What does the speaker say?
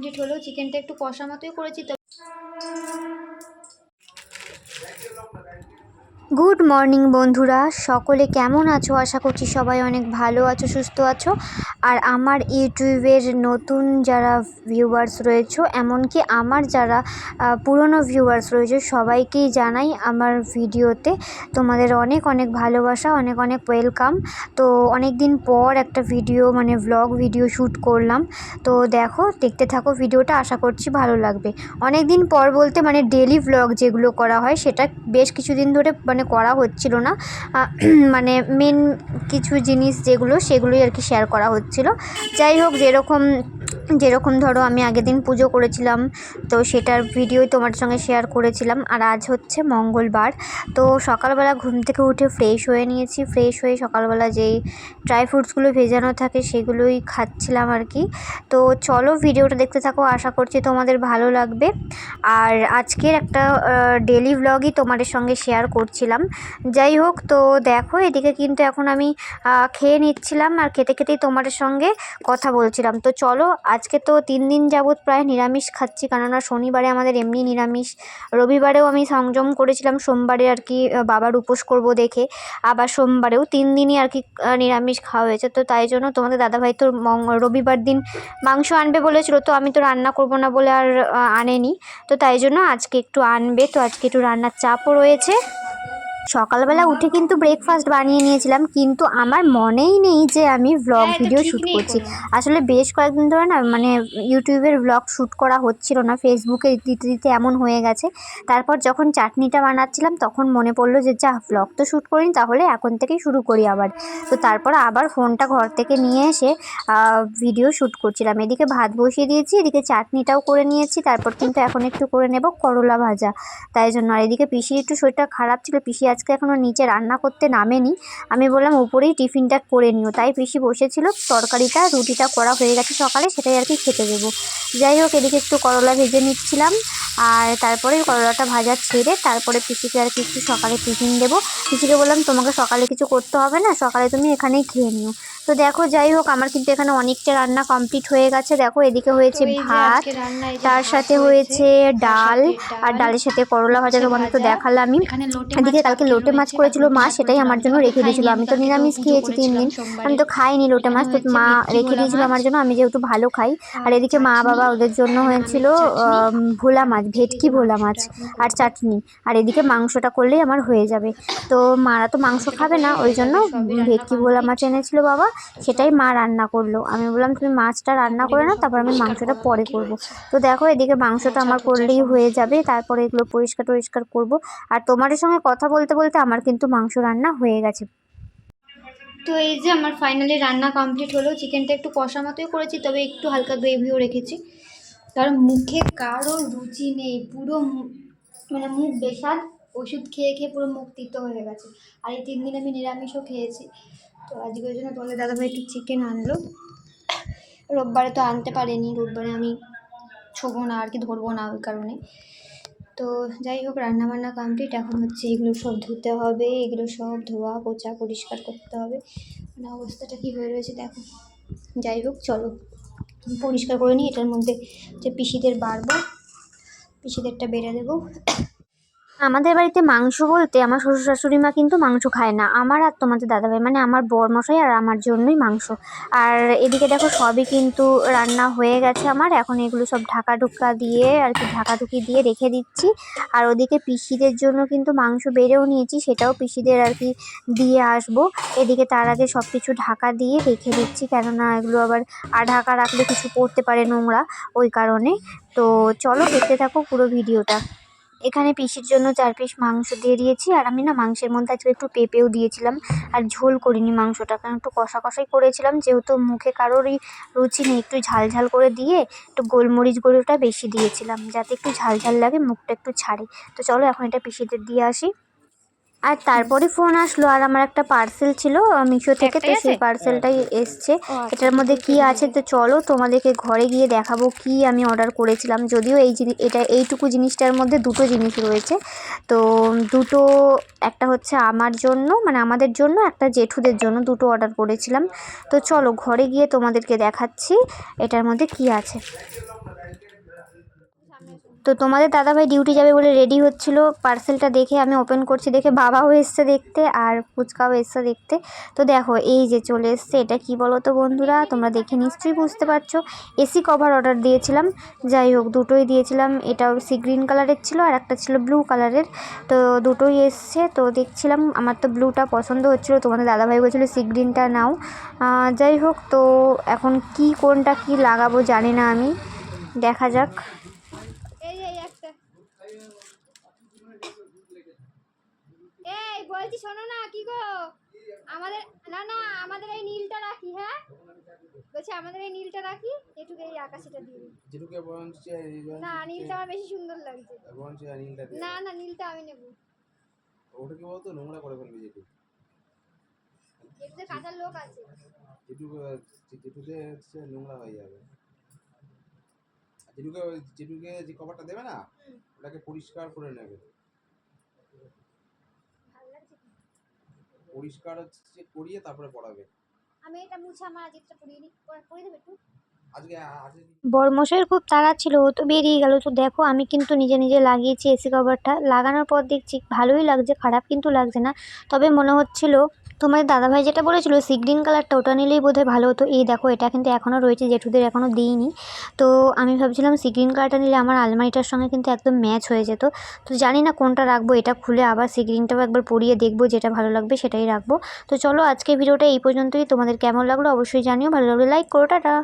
Complete হলো। চিকেনটা একটু কষা মতোই করেছি। গুড মর্নিং বন্ধুরা, সকলে কেমন আছো? আশা করছি সবাই অনেক ভালো আছো, সুস্থ আছো। আর আমার ইউটিউবের নতুন যারা ভিউয়ার্স রয়েছে, এমনকি আমার যারা পুরনো ভিউয়ার্স রয়েছে, সবাইকেই জানাই আমার ভিডিওতে তোমাদের অনেক অনেক ভালোবাসা, অনেক অনেক ওয়েলকাম। তো অনেক দিন পর একটা ভিডিও মানে ভ্লগ ভিডিও শ্যুট করলাম। তো দেখো, দেখতে থাকো ভিডিওটা, আশা করছি ভালো লাগবে। অনেক দিন পর বলতে মানে ডেলি ভ্লগ যেগুলো করা হয় সেটা বেশ কিছুদিন ধরে মানে করা হচ্ছিল না। মানে মেন কিছু জিনিস যেগুলো সেগুলোই আর কি শেয়ার করা হচ্ছিল। যাই হোক, যেরকম ধরো আমি আগের দিন পুজো করেছিলাম, তো সেটার ভিডিওই তোমার সঙ্গে শেয়ার করেছিলাম। আর আজ হচ্ছে মঙ্গলবার। তো সকালবেলা ঘুম থেকে উঠে ফ্রেশ হয়ে নিয়েছি। ফ্রেশ হয়ে সকালবেলা যেই ড্রাই ফ্রুটসগুলো ভেজানো থাকে সেগুলোই খাচ্ছিলাম আর কি। তো চলো ভিডিওটা দেখতে থাকো, আশা করছি তোমাদের ভালো লাগবে। আর আজকের একটা ডেলি ভ্লগই তোমাদের সঙ্গে শেয়ার করছিলাম। যাই হোক, তো দেখো এদিকে কিন্তু এখন আমি খেয়ে নিচ্ছিলাম, আর খেতে খেতেই তোমাদের সঙ্গে কথা বলছিলাম। তো চলো, আজকে তো 3 দিন যাবৎ প্রায় নিরামিষ খাচ্ছি, কেননা শনিবারে আমাদের এমনি নিরামিষ, রবিবারেও আমি সংযম করেছিলাম, সোমবারে আর কি বাবার উপোস করব দেখে, আবার সোমবারেও 3 দিনই আর কি নিরামিষ খাওয়া হয়েছে। তো তাই জন্য তোমাদের দাদাভাই তো রবিবার দিন মাংস আনবে বলেছিল, তো আমি তো রান্না করব না বলে আর আনেনি। তো তাই জন্য আজকে একটু আনবে, তো আজকে একটু রান্নার চাপও রয়েছে। সকালবেলা উঠে কিন্তু ব্রেকফাস্ট বানিয়ে নিয়েছিলাম, কিন্তু আমার মনেই নেই যে আমি ভ্লগ ভিডিও শ্যুট করছি। আসলে বেশ কয়েকদিন ধরে না মানে ইউটিউবের ভ্লগ শ্যুট করা হচ্ছিল না, ফেসবুকে দিতে দিতে এমন হয়ে গেছে। তারপর যখন চাটনিটা বানাচ্ছিলাম তখন মনে পড়লো যে যা, ভ্লগ তো শ্যুট করিনি, তাহলে এখন থেকেই শুরু করি আবার। তো তারপর আবার ফোনটা ঘর থেকে নিয়ে এসে ভিডিও শ্যুট করছিলাম। এদিকে ভাত বসিয়ে দিয়েছি, এদিকে চাটনিটাও করে নিয়েছি। তারপর কিন্তু এখন একটু করে নেব করলা ভাজা, তাই জন্য। আর এদিকে পিসির একটু শরীরটা খারাপ ছিল, পিসি আজকে এখনও নিচে রান্না করতে নামেনি। আমি বললাম উপরেই টিফিনটা করে নিও, তাই পিসি বসেছিল। তরকারিটা রুটিটা করা হয়ে গেছে সকালে, সেটাই আর কি খেতে দেবো। যাই হোক, এদিকে একটু করলা ভেজে নিচ্ছিলাম, আর তারপরে করলাটা ভাজা ছেড়ে তারপরে পিসিকে আর কি একটু সকালে টিফিন দেবো। পিসিকে বললাম তোমাকে সকালে কিছু করতে হবে না, সকালে তুমি এখানেই খেয়ে নিও। তো দেখো, যাই হোক, আমার কিন্তু এখানে অনেকটা রান্না কমপ্লিট হয়ে গেছে। দেখো এদিকে হয়েছে ভাত, তার সাথে হয়েছে ডাল, আর ডালের সাথে করলা ভাজা তোমাদের তো দেখালাম আমি। এদিকে কালকে লোটে মাছ করেছিল মা, সেটাই আমার জন্য রেখে দিয়েছিল। আমি তো নিরামিষ খেয়েছি 3 দিন, আমি তো খাইনি লোটে মাছ, তো মা রেখে দিয়েছিল আমার জন্য, আমি যেহেতু ভালো খাই। আর এদিকে মা বাবা ওদের জন্য হয়েছিল ভোলা মাছ, ভেটকি ভোলা মাছ আর চাটনি। আর এদিকে মাংসটা করলেই আমার হয়ে যাবে। তো মারা তো মাংস খাবে না, ওই জন্য ভেটকি ভোলা মাছ এনেছিল বাবা, সেটাই মা রান্না করলো। আমি বললাম তুমি মাছটা রান্না করে নাও, তারপর আমি মাংসটা পরে করব। তো দেখো এদিকে মাংসটা আমার করলেই হয়ে যাবে, তারপরে এগুলো পরিষ্কার করব। আর তোমাদের সঙ্গে কথা বলতে বলতে আমার কিন্তু মাংস রান্না হয়ে গেছে। তো এই যে আমার ফাইনালি রান্না কমপ্লিট হলো। চিকেনটা একটু কষা মতোই করেছি, তবে একটু হালকা গ্রেভিও রেখেছি, কারণ মুখে কারো রুচি নেই, পুরো মানে মুখ বেসাদ, ওষুধ খেয়ে খেয়ে পুরো মুখ তিতো হয়ে গেছে। আর এই 3 দিন আমি নিরামিষও খেয়েছি। তো আজকে ওই জন্য তোমাদের দাদাভাই একটু চিকেন আনলো। রোববারে তো আনতে পারেনি, রোববারে আমি ছোবো না আর কি, ধরবো না ওই কারণে। তো যাই হোক, রান্নাবান্না কমপ্লিট। এখন হচ্ছে এগুলো সব ধুতে হবে, এগুলো সব ধোয়া পোছা পরিষ্কার করতে হবে। মানে অবস্থাটা কী হয়ে রয়েছে দেখো। যাই হোক, চলো পরিষ্কার করে নিই। এটার মধ্যে যে পিসিদের বাড়বো, পিসিদেরটা বেড়ে দেবো। আমাদের বাড়িতে মাংস বলতে আমার শ্বশুর শাশুড়ি মা কিন্তু মাংস খায় না, আমার আর তোমাদের দাদাভাই মানে আমার বরমশাই আর আমার জন্যই মাংস। আর এদিকে দেখো সবই কিন্তু রান্না হয়ে গেছে আমার। এখন এগুলো সব ঢাকা দিয়ে আর কি, ঢাকাঢুকি দিয়ে রেখে দিচ্ছি। আর ওদিকে পিসিদের জন্য কিন্তু মাংস বেড়েও নিয়েছি, সেটাও পিসিদের আর কি দিয়ে আসবো। এদিকে তার আগে সব কিছু ঢাকা দিয়ে রেখে দিচ্ছি, কেননা এগুলো আবার ঢাকা রাখলে কিছু পড়তে পারে নোংরা, ওই কারণে। তো চলো দেখতে থাকো পুরো ভিডিওটা। এখানে পিসির জন্য 4 পিস মাংস দিয়ে দিয়েছি। আর আমি না মাংসের মধ্যে আজকে একটু পেঁপেও দিয়েছিলাম, আর ঝোল করিনি মাংসটা, কারণ একটু কষা কষাই করেছিলাম, যেহেতু মুখে কারোরই রুচি নেই। একটু ঝাল ঝাল করে দিয়ে একটু গোলমরিচ গুঁড়োটা বেশি দিয়েছিলাম, যাতে একটু ঝাল ঝাল লাগে, মুখটা একটু ছাড়ে। তো চলো এখন এটা পিসিদের দিয়ে আসি। আর তারপরে ফোন আসলো, আর আমার একটা পার্সেল ছিল মিশো থেকে, তো সেই পার্সেলটাই এসছে। এটার মধ্যে কি আছে তো চলো তোমাদেরকে ঘরে গিয়ে দেখাবো কি আমি অর্ডার করেছিলাম। যদিও এইটুকু জিনিসটার মধ্যে দুটো জিনিস রয়েছে। তো দুটো, একটা হচ্ছে আমার জন্য মানে আমাদের জন্য, একটা জেঠুদের জন্য, দুটো অর্ডার করেছিলাম। তো চলো ঘরে গিয়ে তোমাদেরকে দেখাচ্ছি এটার মধ্যে কি আছে। তো তোমাদের দাদাভাই ডিউটি যাবে বলে রেডি হচ্ছিল, পার্সেলটা দেখে আমি ওপেন করছি, দেখে বাবাও এসছে দেখতে আর ফুচকাও এসছে দেখতে। তো দেখো এই যে চলে এসছে, এটা কি বলো তো বন্ধুরা, তোমরা দেখে নিশ্চয়ই বুঝতে পারছো। এসি কভার অর্ডার দিয়েছিলাম, যাই হোক দুটোই দিয়েছিলাম, এটাও সি গ্রিন কালারের ছিল আর একটা ছিল ব্লু কালারের। তো দুটোই এসছে, তো দেখছিলাম, আমার তো ব্লুটা পছন্দ হচ্ছিলো, তোমাদের দাদাভাই বলছিলো সি গ্রিনটা নাও। যাই হোক, তো এখন কোনটা কি লাগাবো জানি না আমি, দেখা যাক। এই বলছি শোনো না, কি গো আমাদের, না আমাদের এই নীলটা রাখি, হ্যাঁ বলছি আমাদের এই নীলটা রাখি, এটুকু এই আকাশিটা দিয়ে দিই। যেটুকু বলছি না, নীলটা আমার বেশি সুন্দর লাগছে, বলছি নীলটা না না নীলটা আমি নেব। ওটা কি বলতো নোংরা করে ফেলবি, যেটুকু কাটার লোক আছে, যেটুকুতে নোংরা হয়ে যাবে, যেটুকুকে যে কভারটা দেবে না ওটাকে পরিষ্কার করে নেবে, পরিষ্কার হচ্ছে করিয়ে তারপরে পড়াবে। আমি এটা মুছে আমার আজকেটা পরিয়ে নি, পরিয়ে দেবে একটু। আজকে বরমশাইয়ের খুব তাড়া ছিল, ও তো বেরিয়ে গেল। তো দেখো আমি কিন্তু নিজে নিজে লাগিয়েছি এসি কভারটা, লাগানোর পর দেখছি ভালোই লাগছে, খারাপ কিন্তু লাগছে না। তবে মনে হচ্ছিল তোমাদের দাদাভাই যেটা বলেছিল সি গ্রিন কালারটা, ওটা নিলেই বোধহয় ভালো হতো। এই দেখো এটা কিন্তু এখনও রয়েছে, জেঠুদের এখনও দিইনি। তো আমি ভাবছিলাম সি গ্রিন কালারটা নিলে আমার আলমারিটার সঙ্গে কিন্তু একদম ম্যাচ হয়ে যেত। তো জানি না কোনটা রাখবো, এটা খুলে আবার সি গ্রিনটাও একবার পরিয়ে দেখবো, যেটা ভালো লাগবে সেটাই রাখবো। তো চলো আজকে ভিডিওটা এই পর্যন্তই, তোমাদের কেমন লাগলো অবশ্যই জানিও, ভালো লাগলে লাইক করো, টাটা।